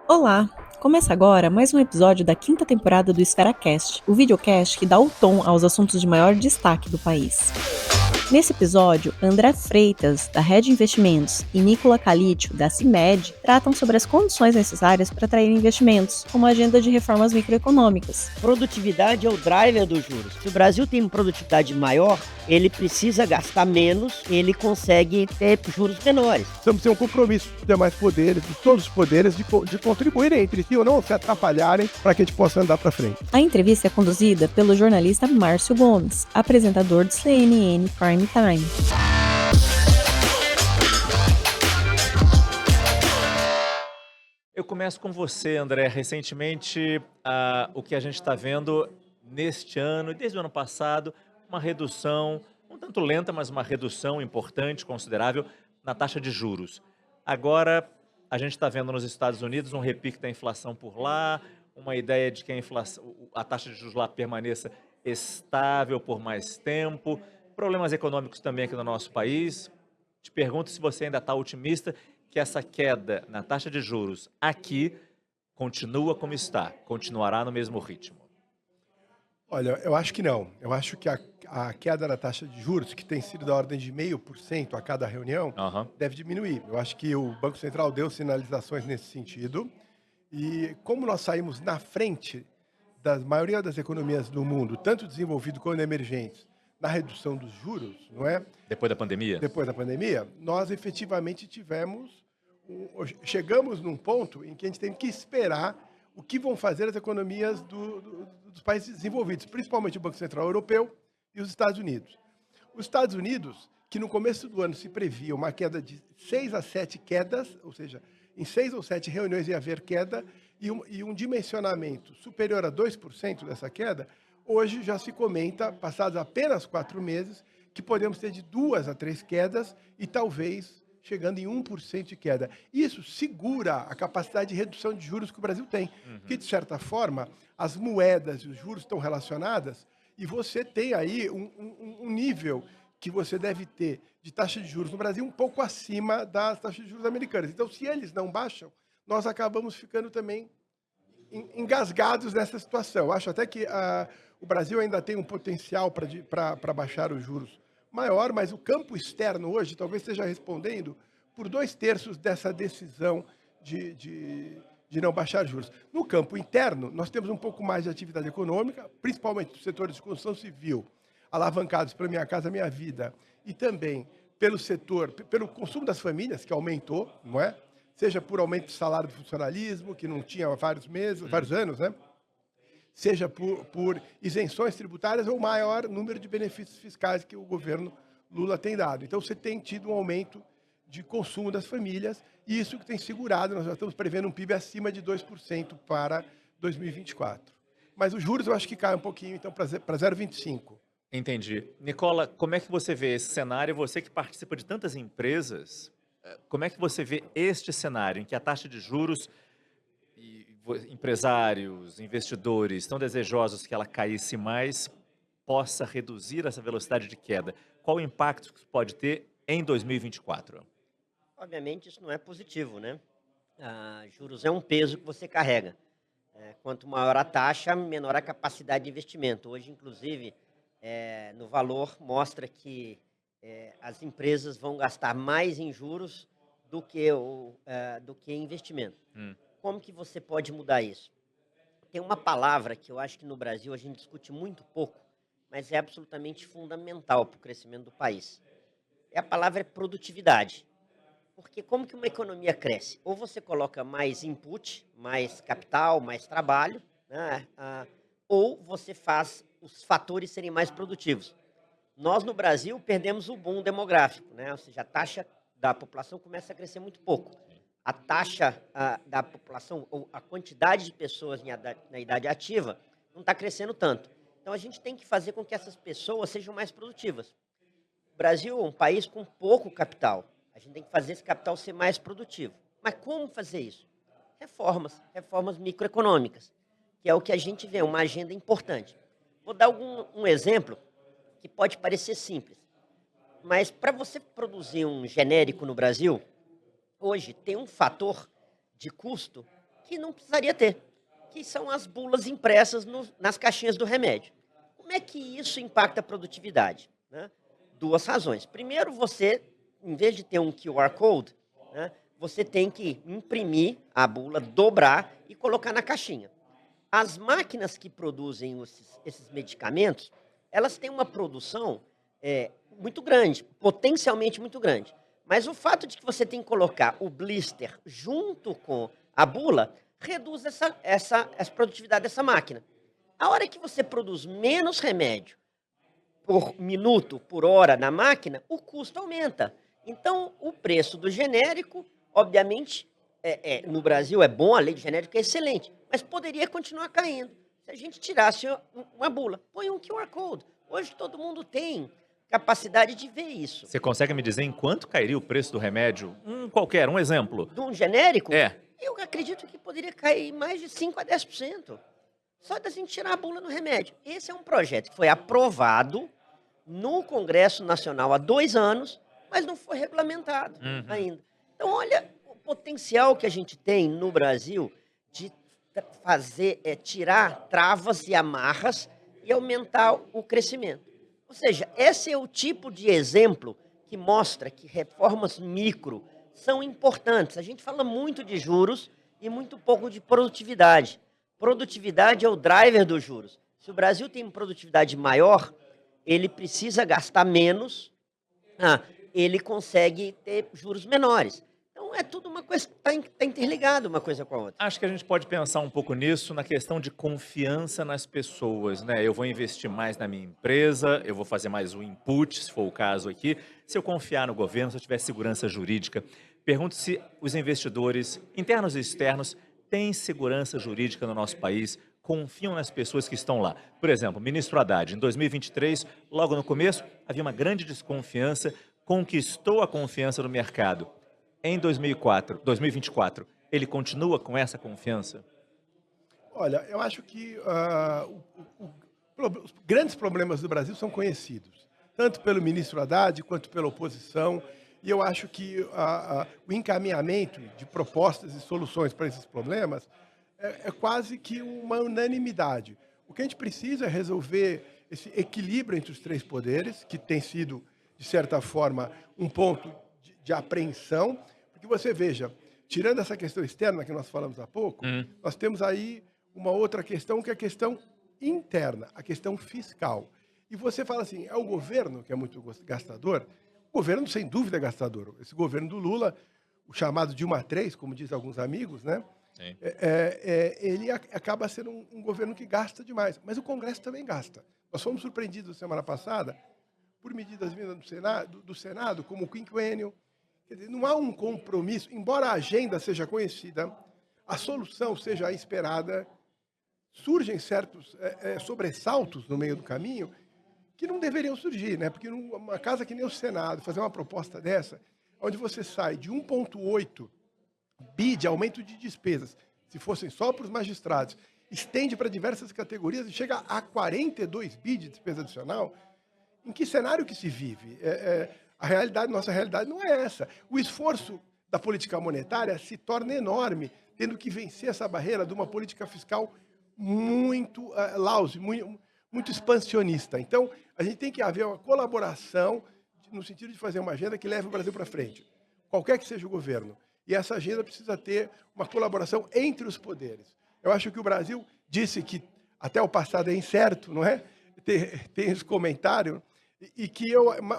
Olá! Começa agora mais um episódio da quinta temporada do EsferaCast, o videocast que dá o tom aos assuntos de maior destaque do país. Nesse episódio, André Freitas, da Red Investimentos, e Nicola Calitio, da CIMED, tratam sobre as condições necessárias para atrair investimentos, como a agenda de reformas microeconômicas. Produtividade é o driver dos juros. Se o Brasil tem produtividade maior, ele precisa gastar menos, ele consegue ter juros menores. Precisamos ter um compromisso de ter mais poderes, de todos os poderes, de contribuírem entre si ou não se atrapalharem para que a gente possa andar para frente. A entrevista é conduzida pelo jornalista Márcio Gomes, apresentador do CNN Prime Time. Eu começo com você, André. Recentemente, o que a gente está vendo neste ano e desde o ano passado, uma redução, um tanto lenta, mas uma redução importante, considerável, na taxa de juros. Agora, a gente está vendo nos Estados Unidos um repique da inflação por lá, uma ideia de que a taxa de juros lá permaneça estável por mais tempo, problemas econômicos também aqui no nosso país. Te pergunto se você ainda está otimista que essa queda na taxa de juros aqui continua como está, continuará no mesmo ritmo. Olha, eu acho que não. Eu acho que a queda da taxa de juros, que tem sido da ordem de 0,5% a cada reunião, Aham. deve diminuir. Eu acho que o Banco Central deu sinalizações nesse sentido. E como nós saímos na frente da maioria das economias do mundo, tanto desenvolvido quanto emergentes, na redução dos juros, não é? Depois da pandemia? Depois da pandemia, nós efetivamente chegamos num ponto em que a gente tem que esperar o que vão fazer as economias dos países desenvolvidos, principalmente o Banco Central Europeu e os Estados Unidos. Os Estados Unidos, que no começo do ano se previa uma queda de 6 a 7 quedas, ou seja, em 6 ou 7 reuniões ia haver queda, e um dimensionamento superior a 2% dessa queda, hoje já se comenta, passados apenas 4 meses, que podemos ter de 2 a 3 quedas e talvez chegando em 1% de queda. Isso segura a capacidade de redução de juros que o Brasil tem, que, de certa forma, as moedas e os juros estão relacionadas e você tem aí um nível que você deve ter de taxa de juros no Brasil um pouco acima das taxas de juros americanas. Então, se eles não baixam, nós acabamos ficando também engasgados nessa situação. Acho até que o Brasil ainda tem um potencial para baixar os juros maior, mas o campo externo hoje talvez esteja respondendo por 2/3 dessa decisão de não baixar juros. No campo interno, nós temos um pouco mais de atividade econômica, principalmente dos setores de construção civil, alavancados pela Minha Casa Minha Vida, e também pelo consumo das famílias, que aumentou, não é? Seja por aumento de salário do funcionalismo, que não tinha há vários meses, vários anos, né? Seja por isenções tributárias ou maior número de benefícios fiscais que o governo Lula tem dado. Então, você tem tido um aumento de consumo das famílias e isso que tem segurado, nós já estamos prevendo um PIB acima de 2% para 2024. Mas os juros eu acho que caem um pouquinho, então, para 0,25%. Entendi. Nicola, como é que você vê esse cenário? Você que participa de tantas empresas, como é que você vê este cenário em que a taxa de juros empresários, investidores estão desejosos que ela caísse mais, possa reduzir essa velocidade de queda? Qual o impacto que isso pode ter em 2024? Obviamente, isso não é positivo, né? Juros é um peso que você carrega. Quanto maior a taxa, menor a capacidade de investimento. Hoje, inclusive, no valor, mostra que as empresas vão gastar mais em juros do que em investimento. Como que você pode mudar isso? Tem uma palavra que eu acho que no Brasil a gente discute muito pouco, mas é absolutamente fundamental para o crescimento do país. A palavra é produtividade. Porque como que uma economia cresce? Ou você coloca mais input, mais capital, mais trabalho, né? Ou você faz os fatores serem mais produtivos. Nós, no Brasil, perdemos o boom demográfico, né? Ou seja, a taxa da população começa a crescer muito pouco. A taxa da população, ou a quantidade de pessoas na idade ativa, não está crescendo tanto. Então, a gente tem que fazer com que essas pessoas sejam mais produtivas. O Brasil é um país com pouco capital. A gente tem que fazer esse capital ser mais produtivo. Mas como fazer isso? Reformas microeconômicas, que é o que a gente vê, uma agenda importante. Vou dar um exemplo que pode parecer simples, mas para você produzir um genérico no Brasil, hoje tem um fator de custo que não precisaria ter, que são as bulas impressas nas caixinhas do remédio. Como é que isso impacta a produtividade? Né? Duas razões. Primeiro, você, em vez de ter um QR Code, né, você tem que imprimir a bula, dobrar e colocar na caixinha. As máquinas que produzem esses medicamentos, elas têm uma produção muito grande, potencialmente muito grande. Mas o fato de que você tem que colocar o blister junto com a bula reduz essa produtividade dessa máquina. A hora que você produz menos remédio por minuto, por hora na máquina, o custo aumenta. Então, o preço do genérico, obviamente, no Brasil é bom, a lei de genérico é excelente, mas poderia continuar caindo se a gente tirasse uma bula. Põe um QR Code. Hoje todo mundo tem capacidade de ver isso. Você consegue me dizer em quanto cairia o preço do remédio? Qualquer, um exemplo. De um genérico? É. Eu acredito que poderia cair mais de 5% a 10%. Só da gente tirar a bula no remédio. Esse é um projeto que foi aprovado no Congresso Nacional há 2 anos, mas não foi regulamentado ainda. Então, olha o potencial que a gente tem no Brasil de tirar travas e amarras e aumentar o crescimento. Ou seja, esse é o tipo de exemplo que mostra que reformas micro são importantes. A gente fala muito de juros e muito pouco de produtividade. Produtividade é o driver dos juros. Se o Brasil tem uma produtividade maior, ele precisa gastar menos, ele consegue ter juros menores. Então, é tudo uma coisa, está interligado uma coisa com a outra. Acho que a gente pode pensar um pouco nisso, na questão de confiança nas pessoas, né? Eu vou investir mais na minha empresa, eu vou fazer mais um input, se for o caso aqui. Se eu confiar no governo, se eu tiver segurança jurídica, pergunto se os investidores, internos e externos, têm segurança jurídica no nosso país, confiam nas pessoas que estão lá. Por exemplo, ministro Haddad, em 2023, logo no começo, havia uma grande desconfiança, conquistou a confiança do mercado. Em 2024, ele continua com essa confiança? Olha, eu acho que os grandes problemas do Brasil são conhecidos, tanto pelo ministro Haddad quanto pela oposição, e eu acho que o encaminhamento de propostas e soluções para esses problemas é quase que uma unanimidade. O que a gente precisa é resolver esse equilíbrio entre os 3 poderes, que tem sido, de certa forma, um ponto de apreensão, porque você veja, tirando essa questão externa que nós falamos há pouco, nós temos aí uma outra questão, que é a questão interna, a questão fiscal. E você fala assim, é o governo que é muito gastador? O governo, sem dúvida, é gastador. Esse governo do Lula, o chamado Dilma III, como dizem alguns amigos, né? Ele acaba sendo um governo que gasta demais. Mas o Congresso também gasta. Nós fomos surpreendidos semana passada por medidas vindas do Senado, como o quinquênio. Quer dizer, não há um compromisso, embora a agenda seja conhecida, a solução seja esperada, surgem certos sobressaltos no meio do caminho que não deveriam surgir, né? Porque uma casa que nem o Senado, fazer uma proposta dessa, onde você sai de 1,8 bi de aumento de despesas, se fossem só para os magistrados, estende para diversas categorias e chega a 42 bi de despesa adicional, em que cenário que se vive? Nossa realidade não é essa. O esforço da política monetária se torna enorme, tendo que vencer essa barreira de uma política fiscal muito lousy, muito expansionista. Então, a gente tem que haver uma colaboração no sentido de fazer uma agenda que leve o Brasil para frente, qualquer que seja o governo. E essa agenda precisa ter uma colaboração entre os poderes. Eu acho que o Brasil disse que até o passado é incerto, não é? Tem esse comentário,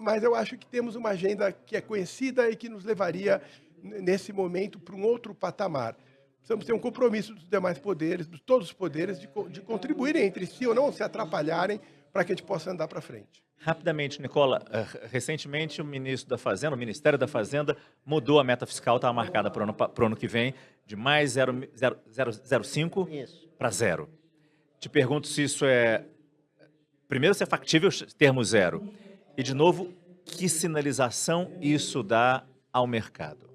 mas eu acho que temos uma agenda que é conhecida e que nos levaria, nesse momento, para um outro patamar. Precisamos ter um compromisso dos demais poderes, de todos os poderes, de contribuírem entre si ou não se atrapalharem para que a gente possa andar para frente. Rapidamente, Nicola, recentemente o ministro da Fazenda, o Ministério da Fazenda, mudou a meta fiscal, estava marcada para o ano que vem, de mais 0,05 para 0. Te pergunto se isso primeiro, se é factível termos 0. E, de novo, que sinalização isso dá ao mercado?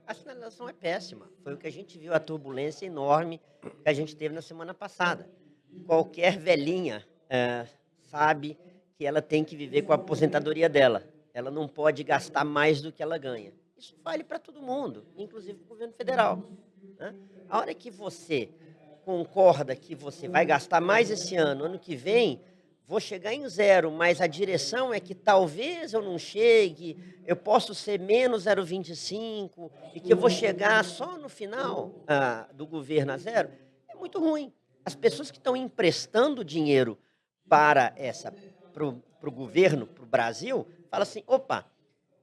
A sinalização é péssima. Foi o que a gente viu, a turbulência enorme que a gente teve na semana passada. Qualquer velhinha sabe que ela tem que viver com a aposentadoria dela. Ela não pode gastar mais do que ela ganha. Isso vale para todo mundo, inclusive para o governo federal. Né? A hora que você concorda que você vai gastar mais esse ano que vem, vou chegar em zero, mas a direção é que talvez eu não chegue, eu posso ser menos 0,25 e que eu vou chegar só no final do governo a zero, é muito ruim. As pessoas que estão emprestando dinheiro para o governo, para o Brasil, falam assim, opa,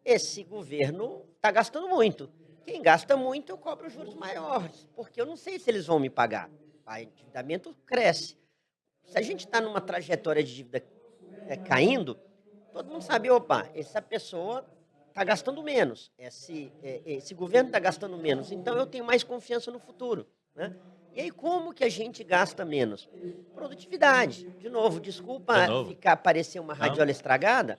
esse governo está gastando muito. Quem gasta muito, eu cobro juros maiores, porque eu não sei se eles vão me pagar. O endividamento cresce. Se a gente está numa trajetória de dívida caindo, todo mundo sabe, opa, essa pessoa está gastando menos, esse governo está gastando menos, então eu tenho mais confiança no futuro. Né? E aí, como que a gente gasta menos? Produtividade. De novo, desculpa parecer uma radiola estragada,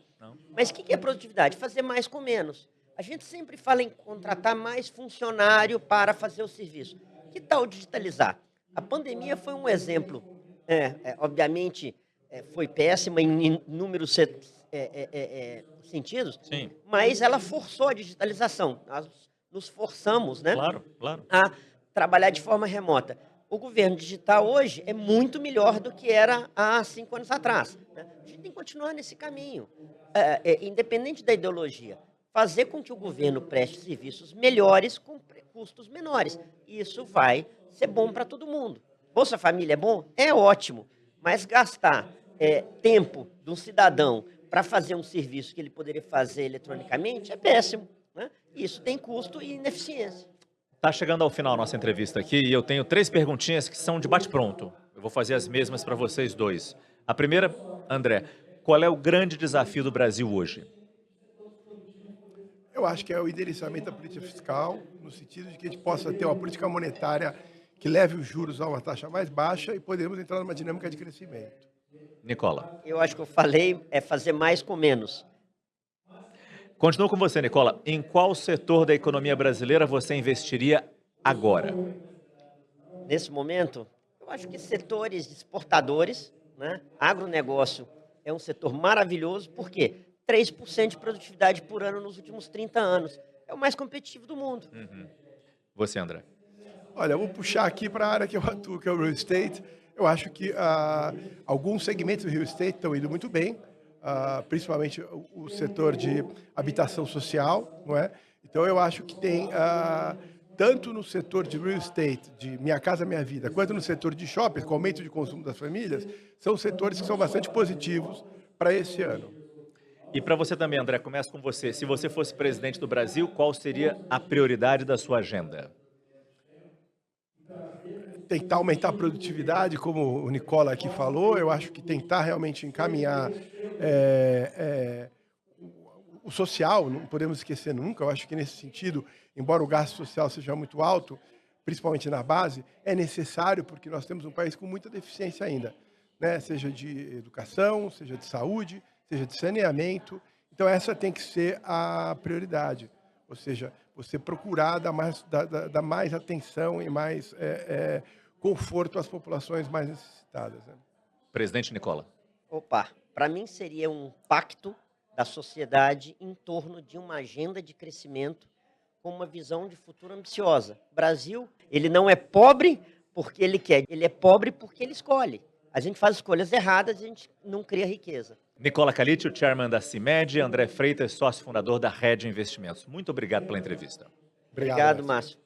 mas o que é produtividade? Fazer mais com menos. A gente sempre fala em contratar mais funcionário para fazer o serviço. Que tal digitalizar? A pandemia foi um exemplo. Obviamente, foi péssima em inúmeros sentidos, Sim. mas ela forçou a digitalização. Nós nos forçamos, né, Claro. a trabalhar de forma remota. O governo digital hoje é muito melhor do que era há 5 anos atrás. Né? A gente tem que continuar nesse caminho, independente da ideologia. Fazer com que o governo preste serviços melhores com custos menores. Isso vai ser bom para todo mundo. Bolsa Família é bom? É ótimo. Mas gastar tempo de um cidadão para fazer um serviço que ele poderia fazer eletronicamente é péssimo. Né? Isso tem custo e ineficiência. Tá chegando ao final a nossa entrevista aqui e eu tenho 3 perguntinhas que são de bate-pronto. Eu vou fazer as mesmas para vocês dois. A primeira, André, qual é o grande desafio do Brasil hoje? Eu acho que é o endereçamento da política fiscal, no sentido de que a gente possa ter uma política monetária que leve os juros a uma taxa mais baixa e podemos entrar numa dinâmica de crescimento. Nicola. Eu acho que eu falei fazer mais com menos. Continuo com você, Nicola. Em qual setor da economia brasileira você investiria agora? Nesse momento, eu acho que setores exportadores, né? Agronegócio é um setor maravilhoso, por quê? 3% de produtividade por ano nos últimos 30 anos. É o mais competitivo do mundo. Você, André. Olha, eu vou puxar aqui para a área que eu atuo, que é o real estate. Eu acho que alguns segmentos do real estate estão indo muito bem, principalmente o setor de habitação social, não é? Então, eu acho que tem, tanto no setor de real estate, de Minha Casa Minha Vida, quanto no setor de shoppings, com aumento de consumo das famílias, são setores que são bastante positivos para esse ano. E para você também, André, começo com você. Se você fosse presidente do Brasil, qual seria a prioridade da sua agenda? Tentar aumentar a produtividade, como o Nicola aqui falou. Eu acho que tentar realmente encaminhar o social, não podemos esquecer nunca. Eu acho que nesse sentido, embora o gasto social seja muito alto, principalmente na base, é necessário porque nós temos um país com muita deficiência ainda, né? Seja de educação, seja de saúde, seja de saneamento. Então essa tem que ser a prioridade, ou seja, você procurar dar mais atenção e mais conforto às populações mais necessitadas. Né? Presidente Nicola. Opa, para mim seria um pacto da sociedade em torno de uma agenda de crescimento com uma visão de futuro ambiciosa. O Brasil, ele não é pobre porque ele quer, ele é pobre porque ele escolhe. A gente faz escolhas erradas e a gente não cria riqueza. Nicola Calitti, o chairman da CIMED, André Freitas, sócio fundador da Red Investimentos. Muito obrigado pela entrevista. Obrigado, Márcio.